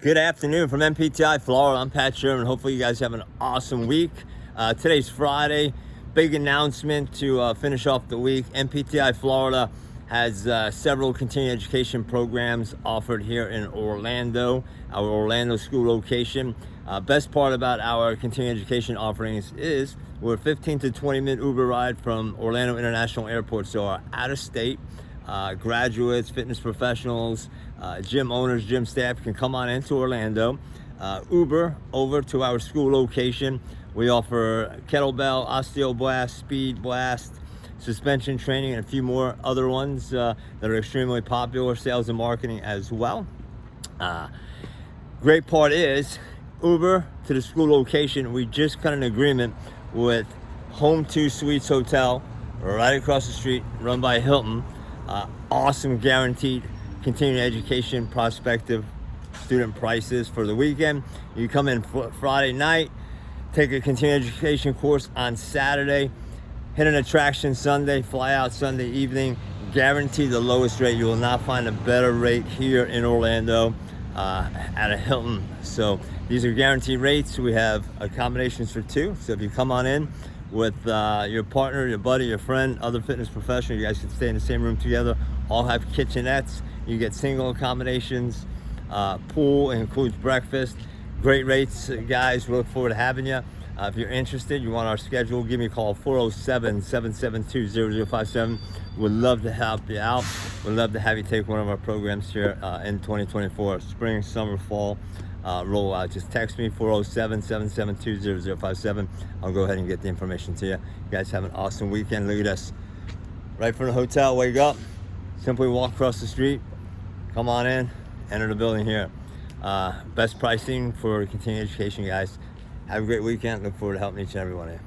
Good afternoon from NPTI Florida. I'm Pat Sherman. Hopefully you guys have an awesome week. Today's Friday. Big announcement to finish off the week. NPTI Florida has several continuing education programs offered here in Orlando, our Orlando school location. Best part about our continuing education offerings is we're a 15 to 20 minute Uber ride from Orlando International Airport. So our out-of-state graduates, fitness professionals, gym owners, gym staff can come on into Orlando, Uber over to our school location. We offer kettlebell, osteoblast, speed blast, suspension training, and a few more other ones that are extremely popular, sales and marketing as well. Great part is Uber to the school location. We just got an agreement with Home 2 Suites Hotel right across the street, run by Hilton. Awesome guaranteed continuing education prospective student prices for the weekend. You come in Friday night, take a continuing education course on Saturday, hit an attraction Sunday, fly out Sunday evening, guarantee the lowest rate. You will not find a better rate here in Orlando at a Hilton. So these are guaranteed rates. We have accommodations for two. So if you come on in with your partner, your buddy, your friend, other fitness professional, you guys can stay in the same room together. All have kitchenettes. You get single accommodations. Pool includes breakfast. Great rates, guys. We look forward to having you. If you're interested, you want our schedule, give me a call, 407-772-0057. We'd love to help you out. We'd love to have you take one of our programs here in 2024, spring, summer, fall rollout. Just text me, 407-772-0057. I'll go ahead and get the information to you. You guys have an awesome weekend. Look at us. Right from the hotel, wake up, simply walk across the street, come on in, enter the building here. Best pricing for continuing education, guys. Have a great weekend. Look forward to helping each and every one of you.